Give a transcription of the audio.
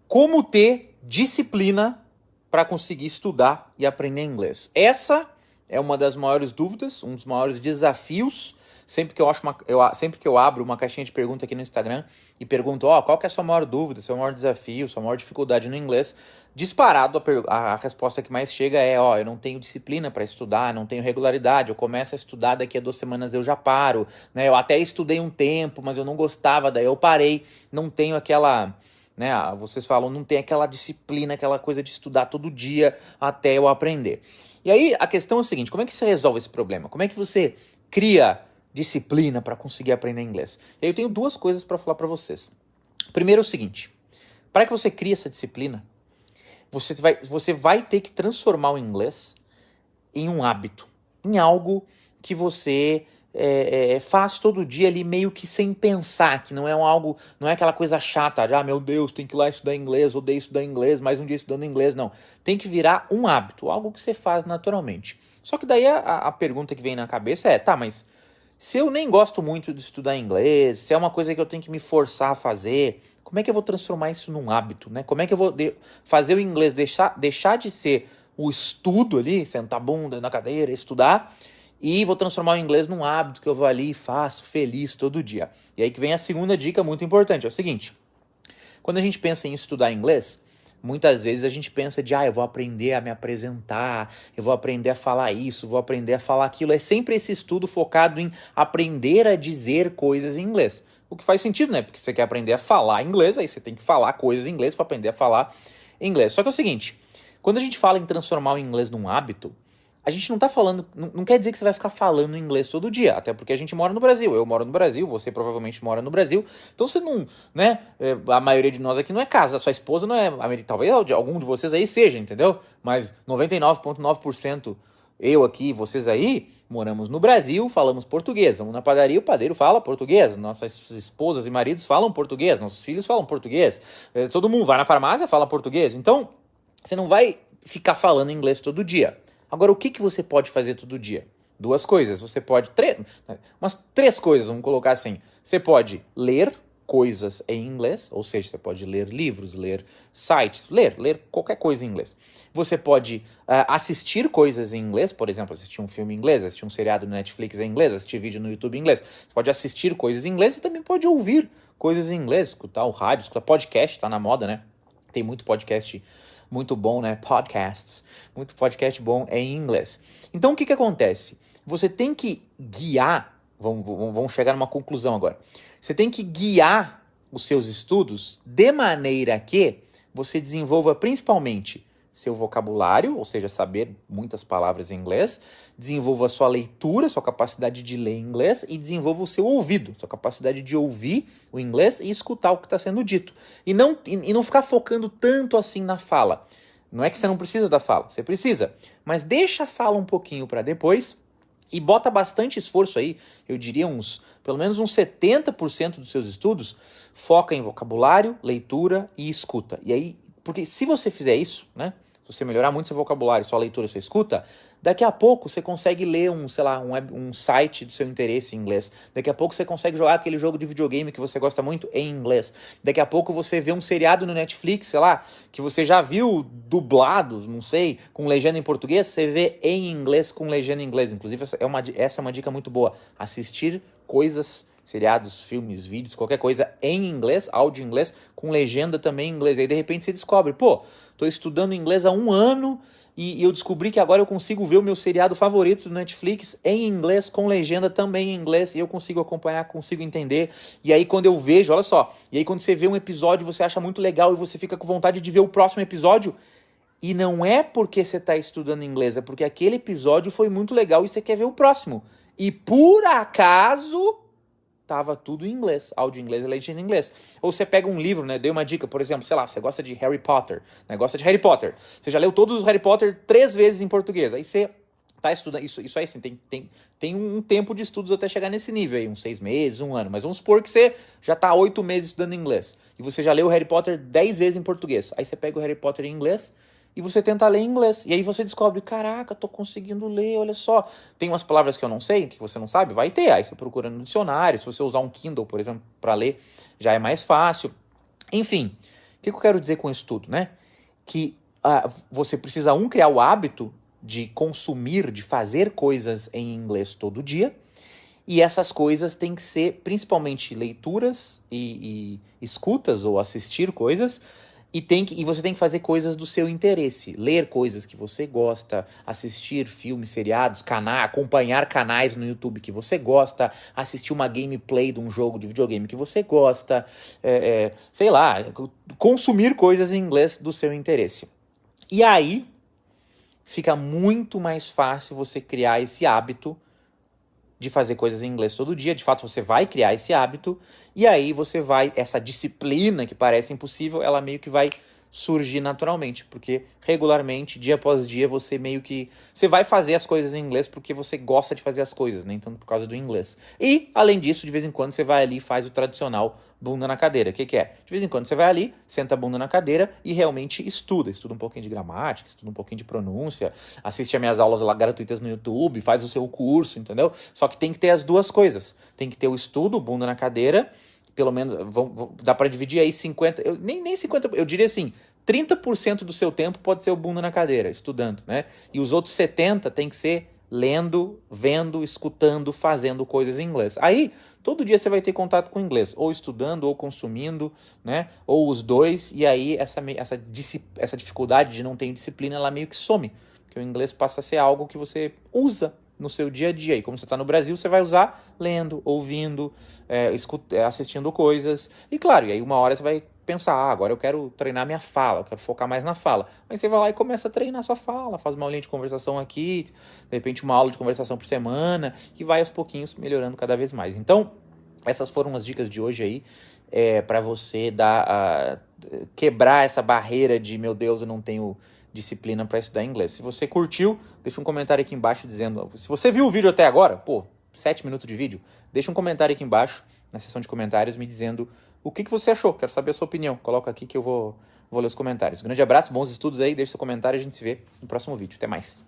Como ter disciplina para conseguir estudar e aprender inglês. Essa é uma das maiores dúvidas, um dos maiores desafios. Sempre que eu abro uma caixinha de pergunta aqui no Instagram e pergunto, qual que é a sua maior dúvida, seu maior desafio, sua maior dificuldade no inglês, disparado a resposta que mais chega é, eu não tenho disciplina para estudar, não tenho regularidade, eu começo a estudar, daqui a 2 semanas eu já paro, né? Eu até estudei um tempo, mas eu não gostava, daí eu parei, não tenho aquela... Né? Vocês falam, não tem aquela disciplina, aquela coisa de estudar todo dia até eu aprender. E aí a questão é o seguinte, como é que você resolve esse problema? Como é que você cria disciplina para conseguir aprender inglês? E aí eu tenho 2 coisas para falar para vocês. Primeiro é o seguinte, para que você crie essa disciplina, você vai ter que transformar o inglês em um hábito, em algo que você faz todo dia ali meio que sem pensar, que não é aquela coisa chata, de, meu Deus, tem que ir lá estudar inglês, odeio estudar inglês, mais um dia estudando inglês, não. Tem que virar um hábito, algo que você faz naturalmente. Só que daí a pergunta que vem na cabeça é, mas se eu nem gosto muito de estudar inglês, se é uma coisa que eu tenho que me forçar a fazer, como é que eu vou transformar isso num hábito, né? Como é que eu vou fazer o inglês deixar de ser o estudo ali, sentar a bunda na cadeira, estudar, e vou transformar o inglês num hábito que eu vou ali e faço feliz todo dia. E aí que vem a segunda dica muito importante, é o seguinte, quando a gente pensa em estudar inglês, muitas vezes a gente pensa de, eu vou aprender a me apresentar, eu vou aprender a falar isso, vou aprender a falar aquilo. É sempre esse estudo focado em aprender a dizer coisas em inglês. O que faz sentido, né? Porque você quer aprender a falar inglês, aí você tem que falar coisas em inglês para aprender a falar inglês. Só que é o seguinte, quando a gente fala em transformar o inglês num hábito, a gente não tá falando, não quer dizer que você vai ficar falando inglês todo dia, até porque a gente mora no Brasil, eu moro no Brasil, você provavelmente mora no Brasil, então você não, né, a maioria de nós aqui não é casa, sua esposa não é, talvez algum de vocês aí seja, entendeu? Mas 99,9% eu aqui, vocês aí, moramos no Brasil, falamos português, vamos na padaria, o padeiro fala português, nossas esposas e maridos falam português, nossos filhos falam português, todo mundo vai na farmácia, fala português, então você não vai ficar falando inglês todo dia. Agora, o que você pode fazer todo dia? 2 coisas. Você pode... umas 3 coisas, vamos colocar assim. Você pode ler coisas em inglês, ou seja, você pode ler livros, ler sites, ler qualquer coisa em inglês. Você pode assistir coisas em inglês, por exemplo, assistir um filme em inglês, assistir um seriado no Netflix em inglês, assistir vídeo no YouTube em inglês. Você pode assistir coisas em inglês e também pode ouvir coisas em inglês, escutar o rádio, escutar podcast, tá na moda, né? Tem muito podcast muito bom, né? Podcasts. Muito podcast bom é em inglês. Então, o que acontece? Você tem que guiar, vamos chegar numa conclusão agora. Você tem que guiar os seus estudos de maneira que você desenvolva principalmente seu vocabulário, ou seja, saber muitas palavras em inglês, desenvolva a sua leitura, sua capacidade de ler inglês e desenvolva o seu ouvido, sua capacidade de ouvir o inglês e escutar o que está sendo dito. E não ficar focando tanto assim na fala. Não é que você não precisa da fala, você precisa, mas deixa a fala um pouquinho para depois e bota bastante esforço aí, eu diria pelo menos uns 70% dos seus estudos, foca em vocabulário, leitura e escuta. E aí, porque se você fizer isso, né? Se você melhorar muito seu vocabulário, sua leitura, sua escuta, daqui a pouco você consegue ler um site do seu interesse em inglês. Daqui a pouco você consegue jogar aquele jogo de videogame que você gosta muito em inglês. Daqui a pouco você vê um seriado no Netflix, sei lá, que você já viu dublado, não sei, com legenda em português, você vê em inglês com legenda em inglês. Inclusive, essa é uma dica muito boa. Assistir coisas, seriados, filmes, vídeos, qualquer coisa em inglês, áudio em inglês, com legenda também em inglês. Aí de repente você descobre, tô estudando inglês há 1 ano e eu descobri que agora eu consigo ver o meu seriado favorito do Netflix em inglês, com legenda também em inglês, e eu consigo acompanhar, consigo entender. E aí quando eu vejo, olha só, e aí quando você vê um episódio, você acha muito legal e você fica com vontade de ver o próximo episódio, e não é porque você está estudando inglês, é porque aquele episódio foi muito legal e você quer ver o próximo. E por acaso tava tudo em inglês, áudio em inglês e legenda em inglês. Ou você pega um livro, né, dei uma dica, por exemplo, sei lá, você gosta de Harry Potter, né, gosta de Harry Potter, você já leu todos os Harry Potter 3 vezes em português, aí você tá estudando, isso aí assim, tem um tempo de estudos até chegar nesse nível aí, uns 6 meses, 1 ano, mas vamos supor que você já tá 8 meses estudando inglês, e você já leu o Harry Potter 10 vezes em português, aí você pega o Harry Potter em inglês, e você tenta ler em inglês. E aí você descobre, caraca, tô conseguindo ler, olha só. Tem umas palavras que eu não sei, que você não sabe, vai ter. Aí você procura no dicionário, se você usar um Kindle, por exemplo, para ler, já é mais fácil. Enfim, que eu quero dizer com isso tudo, né? Que você precisa, criar o hábito de consumir, de fazer coisas em inglês todo dia, e essas coisas têm que ser principalmente leituras e escutas ou assistir coisas, e você tem que fazer coisas do seu interesse. Ler coisas que você gosta, assistir filmes, seriados, acompanhar canais no YouTube que você gosta, assistir uma gameplay de um jogo de videogame que você gosta, sei lá, consumir coisas em inglês do seu interesse. E aí fica muito mais fácil você criar esse hábito de fazer coisas em inglês todo dia. De fato, você vai criar esse hábito, e aí essa disciplina que parece impossível, ela meio que vai surgir naturalmente, porque regularmente, dia após dia, você vai fazer as coisas em inglês porque você gosta de fazer as coisas, nem tanto por causa do inglês. E, além disso, de vez em quando você vai ali e faz o tradicional bunda na cadeira. O que é? De vez em quando você vai ali, senta a bunda na cadeira e realmente estuda um pouquinho de gramática, estuda um pouquinho de pronúncia, assiste as minhas aulas lá gratuitas no YouTube, faz o seu curso, entendeu? Só que tem que ter as duas coisas. Tem que ter o estudo, bunda na cadeira, pelo menos, dá para dividir aí 50, nem 50, eu diria assim, 30% do seu tempo pode ser o bunda na cadeira, estudando, né? E os outros 70% tem que ser lendo, vendo, escutando, fazendo coisas em inglês. Aí, todo dia você vai ter contato com o inglês, ou estudando, ou consumindo, né? Ou os dois, e aí essa dificuldade de não ter disciplina, ela meio que some, porque o inglês passa a ser algo que você usa no seu dia a dia. E como você está no Brasil, você vai usar lendo, ouvindo, assistindo coisas. E claro, e aí uma hora você vai pensar, agora eu quero treinar minha fala, eu quero focar mais na fala. Aí você vai lá e começa a treinar sua fala, faz uma aulinha de conversação aqui, de repente uma aula de conversação por semana, e vai aos pouquinhos melhorando cada vez mais. Então, essas foram as dicas de hoje aí, para você quebrar essa barreira de, meu Deus, eu não tenho disciplina para estudar inglês. Se você curtiu, deixa um comentário aqui embaixo dizendo... Se você viu o vídeo até agora, 7 minutos de vídeo, deixa um comentário aqui embaixo, na seção de comentários, me dizendo o que você achou. Quero saber a sua opinião. Coloca aqui que eu vou ler os comentários. Grande abraço, bons estudos aí, deixa seu comentário e a gente se vê no próximo vídeo. Até mais.